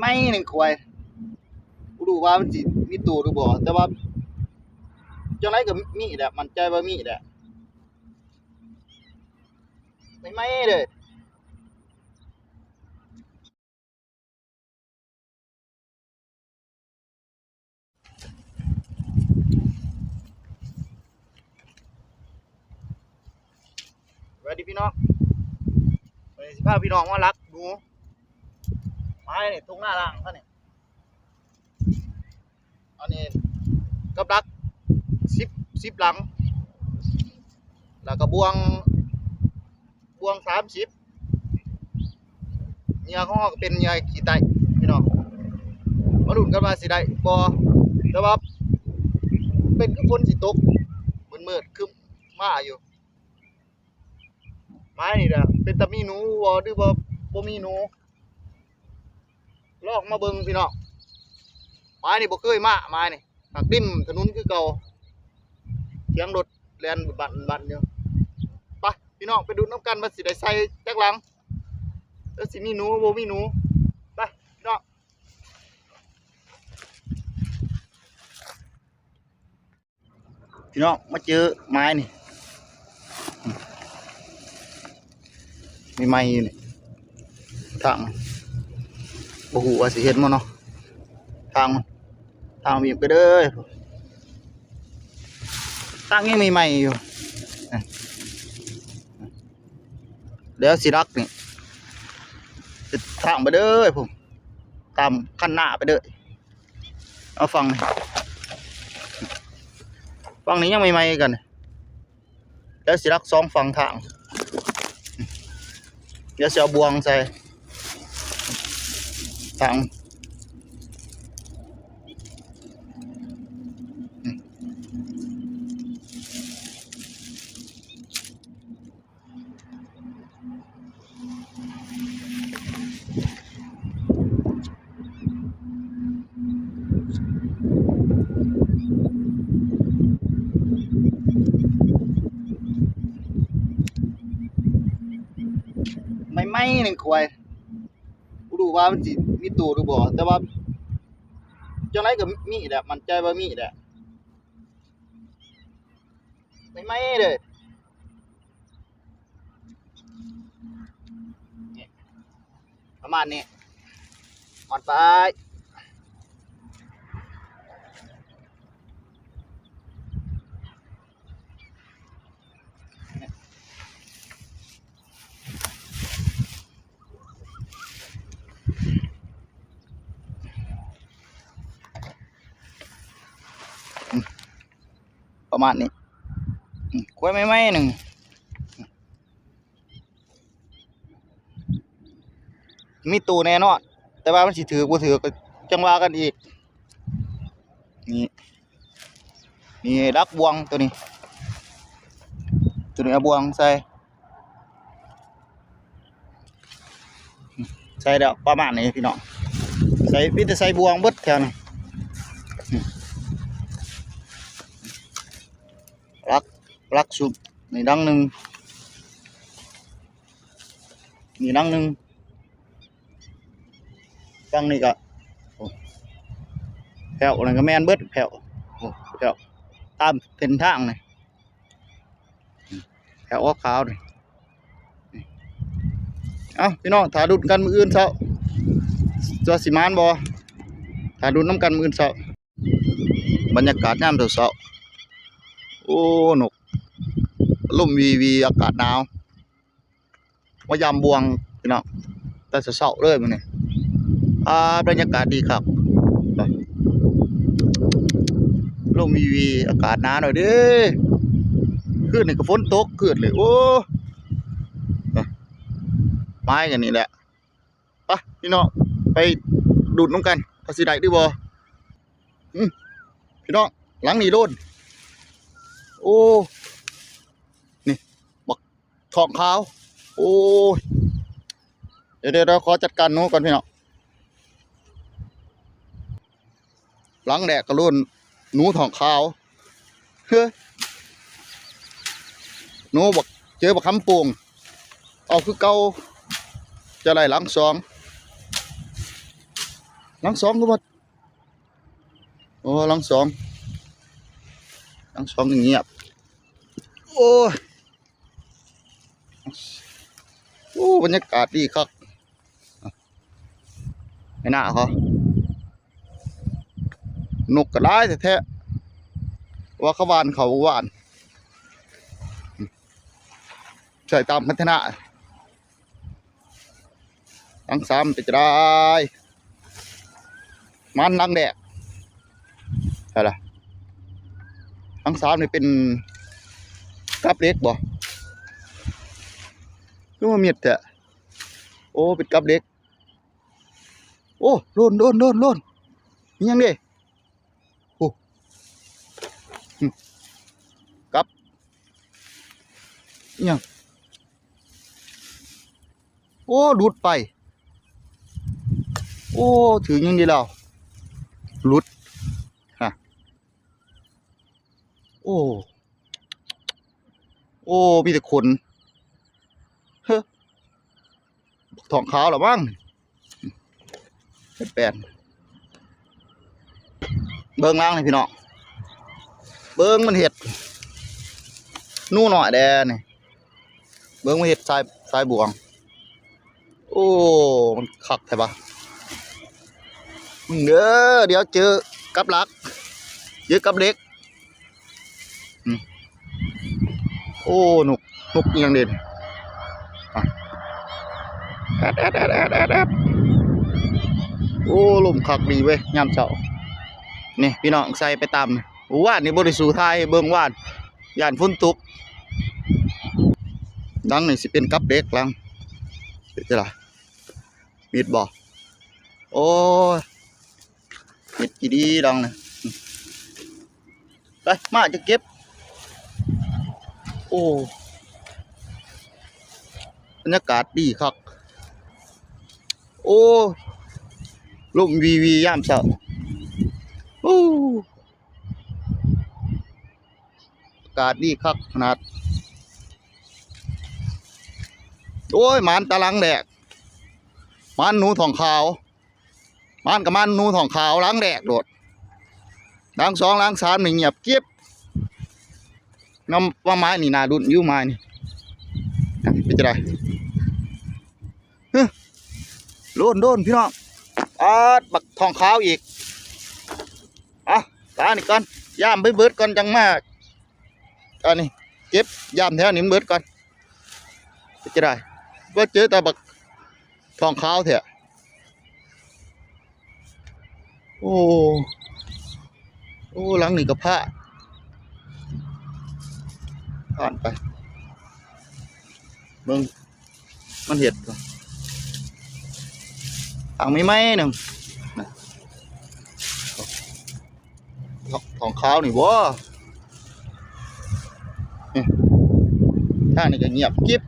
ไม่หนึ่งควายดูว่ามันสิมีตัวหรือบ่แต่ว่าจังไรก็มีแหละมันใจว่ามีแหละไม่เลยสวัสดีพี่น้องวันนี้สิพาพี่น้องมารักดูไม้นี่ตรงหน้าล่างท่านนี่อันนี้กับรัก10หลังแล้วก็บวง30เหยื่อของเราก็เป็นเหยื่อขี้ไตพี่น้องมาลุ้นกันว่าสิได้บ่แต่ว่าเป็นคือฝนสิตกมืดๆคึมมาอยู่ไม้นี่แหละเป็นตะมีหนูบ่หรือบ่มีหนูลอกมาเบิ่งพี่น้องไม้นี่บ่เคยมาไม้นี่หักริมถนนคือเก่าเสียงรถแล่นบั่นอยู่ไปพี่น้องไปดูน้ำกันว่าสิได้ใส่จักหลังแล้วสิมีหนูบ่มีหนูไปพี่น้องมาเจอไม้นี่มีไม้อยู่นี่ทางบ่ฮู้ว่าสิเห็นบ่เนาะทางมีไปเด้อทางยังมีไม้อยู่เดี๋ยวสิรักนี่จะทางไปเด้อผมตามคันหน้าไปเด้อเอาฟังนี้ยังไม่ไหม้กันแล้วสิรัก2ฝั่งทางเดี๋ยวจะเอาบวงใส่ทางไม่หนึ่งควายดูว่ามันสิมีตัวหรือบ่แต่ว่าจังไรก็มีแหละมันใจว่ามีแหละไม่เลยประมาณนี้หมดไปประมาณนี้กล้วยไม่หนึ่งมีตัวแน่นอนแต่ว่ามันสิถือบ่ถือก็จังว่ากันอีกนี่ดักบวงตัวนี้เอาบวงใส่เดี๋ยวประมาณนี้พี่น้องใส่พี่จะใส่บวงเบิดแถวนี้รักสุดนี่ดังหนึ่งฟังนี่ก็แผ่วอะไรก็แมนเบิดแผ่วตามเป็นทางนี่แผ่วขาวนี่เอาพี่น้องถ่ายดูกันมืออื่นเช้าจะสิมานบ่ถ่ายดูน้ำกันมืออื่นเช้าบรรยากาศยามเช้าโอ้หนกลมวีอากาศหนาวมายามบวงพี่น้องแต่เช้าเลยมันนี่บรรยากาศดีครับลมวีอากาศหนาวหน่อยเด้อคืนนี่ก็ฝนตกคืนเลยโอ้ไม้กันนี่แหละไปพี่น้องไปดูดน้ำกันเอาสิได้ด้วยบ่พี่น้องหลังนี่โดนโอ้นี่บักทองขาวโอ้เดี๋ยวขอจัดการนู้นก่อนพี่น้อง หลังแดกกระโลนหนูทองขาวเฮ้ยหนูบักเจอบักคำโป่งเอาคือเก่าจะไล่หลังสองก็ว่าโอ้หลังสองเงียบโอ้ยโอ้บรรยากาศดีครับไม่น่าเขานกกระไดแท้ๆว่าเขาวานเขาวานใส่ตามพัฒนาทั้งสามจะได้มันลังแดกอะไรทั้งสามนี่เป็นกับเล็กบ่คือว่าเมียดแท้โอ้เป็นกับเล็กโอ้โดนมียังดิโอ้กับยังโอ้หลุดไปโอ้ถึงยังดีแล้วหลุดฮะโอ้มีแต่ขนเฮ้ทองขาวหรอบ้างแปลนเบิ้งล่างเลยพี่น้องเบิ้งมันเห็ดนู่นหน่อยแดนี่เบิ้งมันเห็ดทรายบวงโอ้มันคักใช่ปะเดี๋ยวเจอกับลักเจอกับเล็กโอ้หนุกยังเด่นแอดโอ้ลมคักดีเว้ยยามเช้านี่พี่น้องใส่ไปตามว่านนี่บริสุทธิ์ไทยเบิ่งว่านย่านฝนตกดังนี่สิเป็นกับเล็กลังเป็นจะไรมีดบ่โอ้มีดกี่ดีดังนะไปมาจะเก็บโอ้บรรยากาศดีครับโอ้ลมวีย่ามเช้าโอ้อากาศดีครับขนาดโอ้ยมันตะลังแดกมันหนูทองขาวมันกับมันหนูทองขาวล้างแดกโดดล้างสองล้างสามนี่เงียบเก็บน้ำว่าไม้นี่นาดุนยิ้วไม้นี่เป็นจะไรโดนพี่น้องบักทองขาวอีกตานี่ก่อนย่ามไปเบิดก่อนจังมากอันนี้เก็บย่ามแถวนี้เบิดก่อนเป็นจะไรว่าเจอแต่บักทองขาวเถอะโอ้หลังนี่กับผ้าผ่านไปเบิ่งมันเห็ดถังไม่ไหมหนึ่งทองขาวนี่บ่ท่านี่ก็เงียบกิ๊บ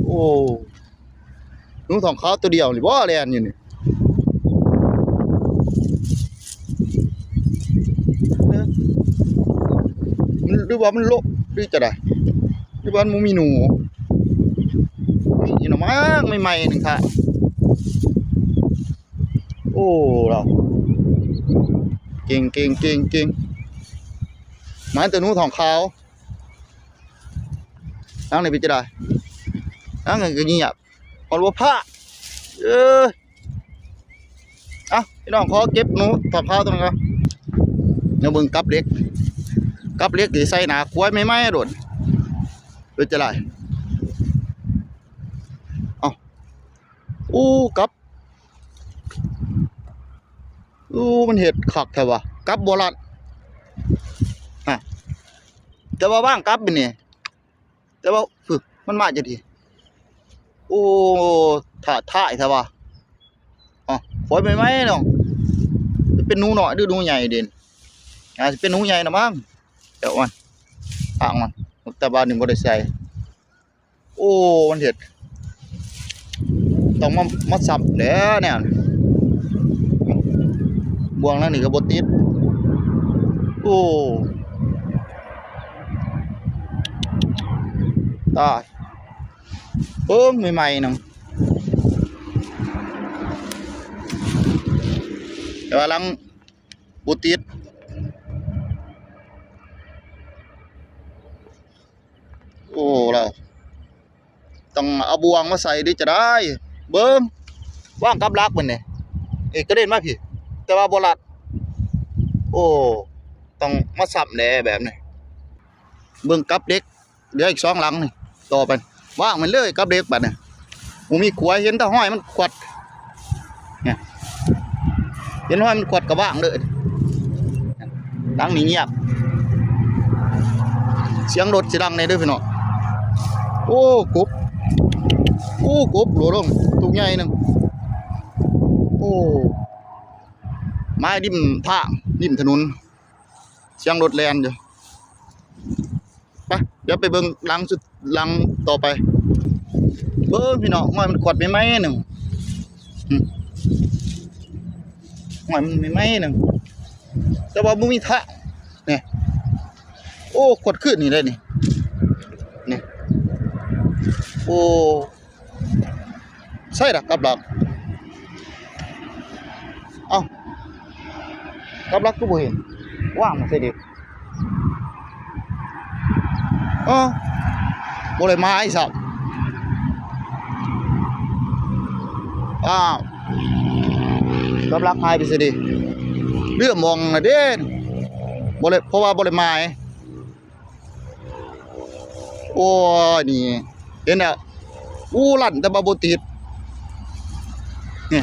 โอ้หนูทองขาวตัวเดียวนี่บ่แลนอยู่นี่หรือว่ามันโลกหรือจะได้หรือว่ามันมีหนูมีหน่อมากใหม่ๆหนึ่งค่ะโอ้เราเก่งหมายตัวหนูทองขาวนั่งในพิจารณานั่งเงินก็เงียบพอรู้ผ้าพี่น้องขอเก็บหนูทองขาวตรงนั้นเดี๋ยวเบิ่งกับเล็กที่ใส่หนาควายไม่ไหมโดดโดยจะไรกับมันเห็ดขักแถวะกับโบราณแต่ว่าบ้างกับเป็นนี่แต่ว่าฝึกมันมาจะดีถ่ายแถวะควายไม่ไหมน้องเป็นหนูหน่อยหรือหนูใหญ่เด่นจะเป็นหนูใหญ่นะมั้งเดี๋ยวมันอ่างมันแต่บ้านหนึ่งก็ได้ใส่มันเห็ดต้องมาสับเด้อเนี่ย บ่วงแล้วนี่ก็บ่ติดโอ้ตายเบิ่งใหม่ๆนึงแต่ว่าหลังบ่ติดโอ้เราต้องเอาบ่วงมาใส่ดิจะได้เบิ่งว่างกับลักมันนี่กระเด็นมาพี่แต่ว่าบ่ลัดโอ้ต้องมาสับแหน่แบบนี้เบิ่งกับเด็กเดี๋ยวอีก2หลังนี่ต่อไปว่างมันเลยกับเด็กบัดนี้บ่มีขวายเห็นแต่ห้อยมันขวัดเนี่ยเห็นห้อยมันขวัดก็ว่างเลยดังนี่เงียบเสียงรถสิดังในเด้อพี่น้องโอ้กบหลวงตุกใหญ่นึงโอ้ไม้ริมทางริมถนนเสียงรถแล่นอยู่ไปเดี๋ยวไปเบิ่งหลังสุดหลังต่อไปเบิ่งพี่น้องห้อยมันขวดไม่ไหมหนึ่งห้อยมันไม่ไหมหนึ่งแต่ว่าบ่มีทะเนี่ยโอ้ขวดขึ้นนี่ได้นี่นี่โอ้ใช่ละกับหลักเอ้ากับหลักก็บ่เห็นว่างใส่เด็กบ่ได้มาไอ้สับกับหลักหายไปสิดิเรื่องมองน่ะเด้บ่ได้เพราะว่าบ่ได้มาโอ้นี่เห็นแล้วลั่นแต่บ่ติดนี่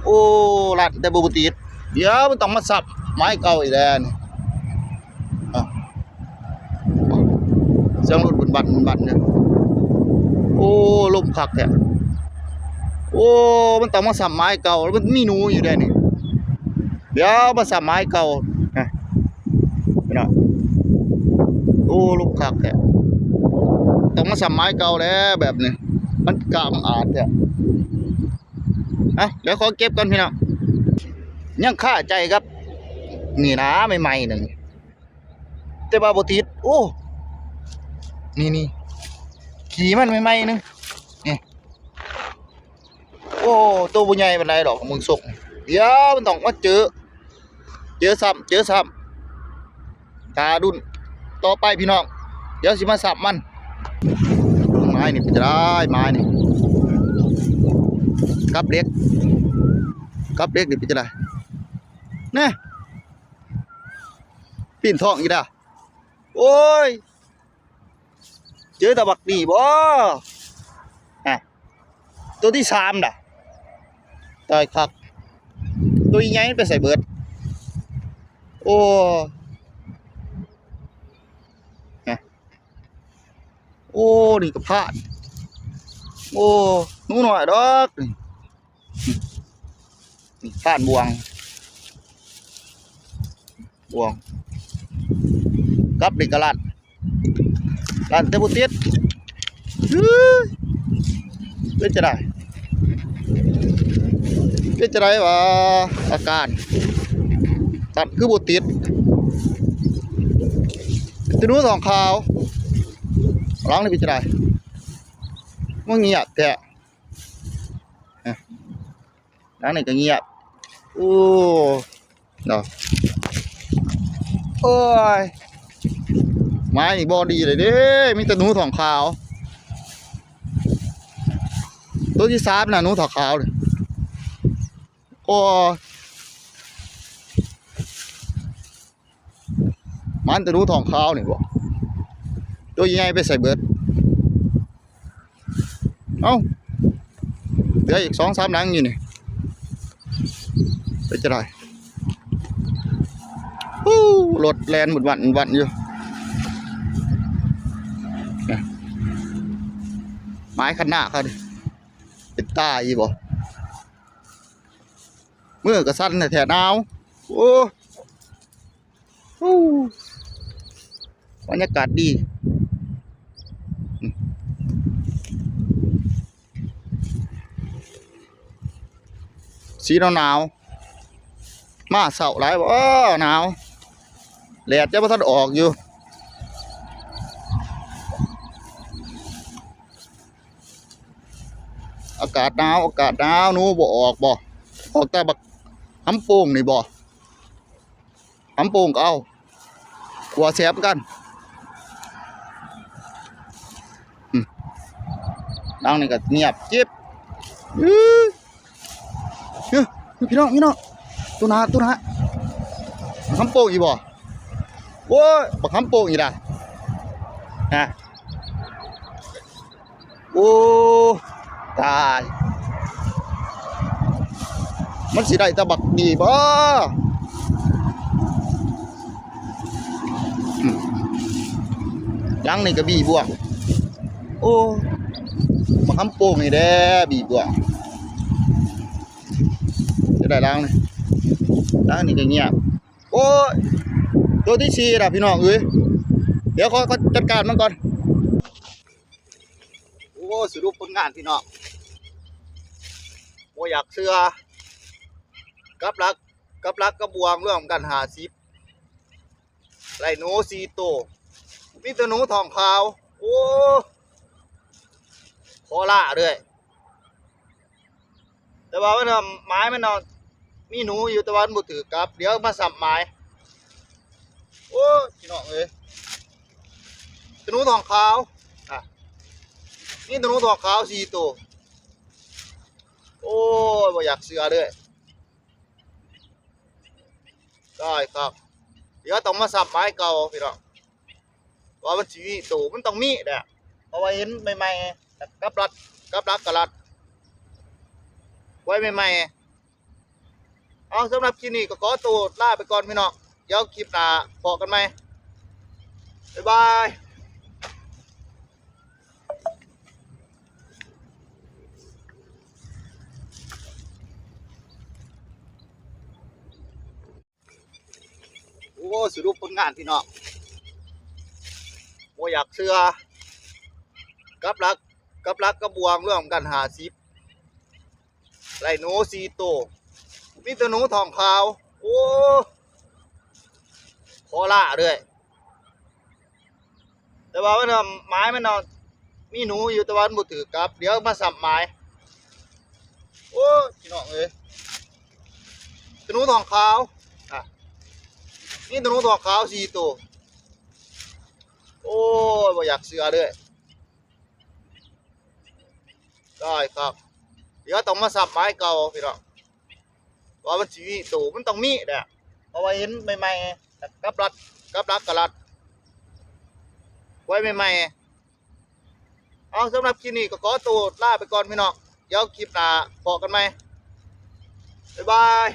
โอ้ลั่นแต่บ่ติดเดี๋ยวมันต้องมาสับไม้เก่าอีกแล้วนี่เสียงรถบันเนี่ยโอ้ลมคักแท้โอ้มันต้องมาสับไม้เก่าแล้วมันมีหนูอยู่ได้นี่เดี๋ยวมาสับไม้เก่าพี่น้องโอ้ลมคักแท้ต้องมาสับไม้เก่าแล้วแบบนี้มันกล้ามอาดแท้เดี๋ยวขอเก็บก่อนพี่น้องยังค่าใจครับนี่นะใหม่ๆหนึ่งแต่ว่าบ่ติดโอ้นี่ขี่มันใหม่ๆหนึ่งนี่โอ้ตัวบ่ใหญ่ปานใดดอกมึงส่งเดี๋ยวมันต้องมาเจอซ้ำตาดุนต่อไปพี่น้องเดี๋ยวสิมาสับมันไม้นี่จะได้ไม้นี่กับเล็กนี่เป็นจะได้เนี่ยปีนท้องอีกแล้วโอ้ยเจอตะบักนี่บ่ตัวที่3ด่ะตายคักตัวใหญ่ไปใส่เบิดโอ้โอ้นี่ก็พลาดโอ้หนูหน่อยดอกนี่พลาดบ่วงกับเด็กกะลั่นแต่บ่ติดเป็นจะได้วะอาการตัดคือบ่ติดจะดูสองขาวร้องนี่เป็นจะได้ว่าเงียบแท้ร้านนี้ก็เงียบโอ้เนาะโอ้ยไม้บอดีเลยเด้มีแต่หนูทองขาวตัวที่3น่ะหนูทองขาวเลยโอ้มันแต่หนูทองขาวนี่บ่ตัวใหญ่ไปใส่เบิดเอ้าเหลืออีก2-3หลังอยู่นี่ไปจะได้รถแลนหมดวันอยู่ไม้ขันหน้าเขาดิเป็นตาอีบ่เมื่อกระสั้นแถวหนาวโอ้บรรยากาศดีสีหนาว มาเสาหลายบ่หนาวแดดจะบ่ทันออกอยู่อากาศหนาวหนูบ่ออกบ่ออกแต่บักหำโป่งนี่บ่หำโป่งก็เอาขัวแซ่บกันดังนี่ก็เงียบจิ๊บพี่น้องตัวนะหำโป่งอีบ่โอ้ยบักหำโป่งอีล่ะฮะโอ้ตายมันสิได้แตะบักดีบ่หลังนี่ก็บีบวกโอ้บักหำโป่งนี่แด้บีบวกจะได้ล้างนี่ก็เงียบโอ้ยตัวที่สี่ล่ะพี่น้องเอ้ยเดี๋ยวเขาจัดการมันก่อนโอ้สรุปผลงานพี่น้องโอ้อยากเสือกับรักกระบวงเรื่องกัน50ไล่หนู4ตัวมีตัวหนูทองขาวโอ้โคล่าด้วยแต่ว่ามันไม้มันมีหนูอยู่แต่ว่ามันบ่ถือกับเดี๋ยวมาสับไม้โอ้พี่น้องเอ้ยตัวหนูทองขาวนี่ตัวหนูทองขาว4ตัวโอ้ยบ่อยากเสือด้วยได้ครับเดี๋ยวต้องมาสับไม้เก่าพี่น้องว่ามันสีตัวมันต้องมีแหละเพราะว่าเห็นใหม่ๆกับรักกระรัดไว้ใหม่ๆเอาสำหรับคลิปนี้ก็ขอตัวลาไปก่อนพี่น้องเดี๋ยวคลิปหน้าพบกันไหมบ๊ายบายโอ้สรุปผลงานพี่น้องโอ้อยากเสือกับรักกระบวงร่วมกัน50ไล่หนู4ตัวมีตัวหนูทองขาวโอ้โคล่าด้วยแต่ว่ามันไม้มันมีหนูอยู่แต่ว่ามันบ่ถือกับเดี๋ยวมาสับไม้โอ้พี่น้องเอ้ยตัวหนูทองขาวนี่ตัวหนูทองขาว4ตัวโอ้ยบ่อยากเสือด้วยได้ครับเดี๋ยวต้องมาสับไม้เก่าพี่น้องว่ามันสีตัวมันต้องมีแหละเพราะว่าเห็นใหม่ๆกับรักกระรัดไว้ใหม่ๆเอาสำหรับคลิปนี้ก็ขอตัวลาไปก่อนพี่น้องเดี๋ยวคลิปหน้าพบกันไหมบ๊ายบาย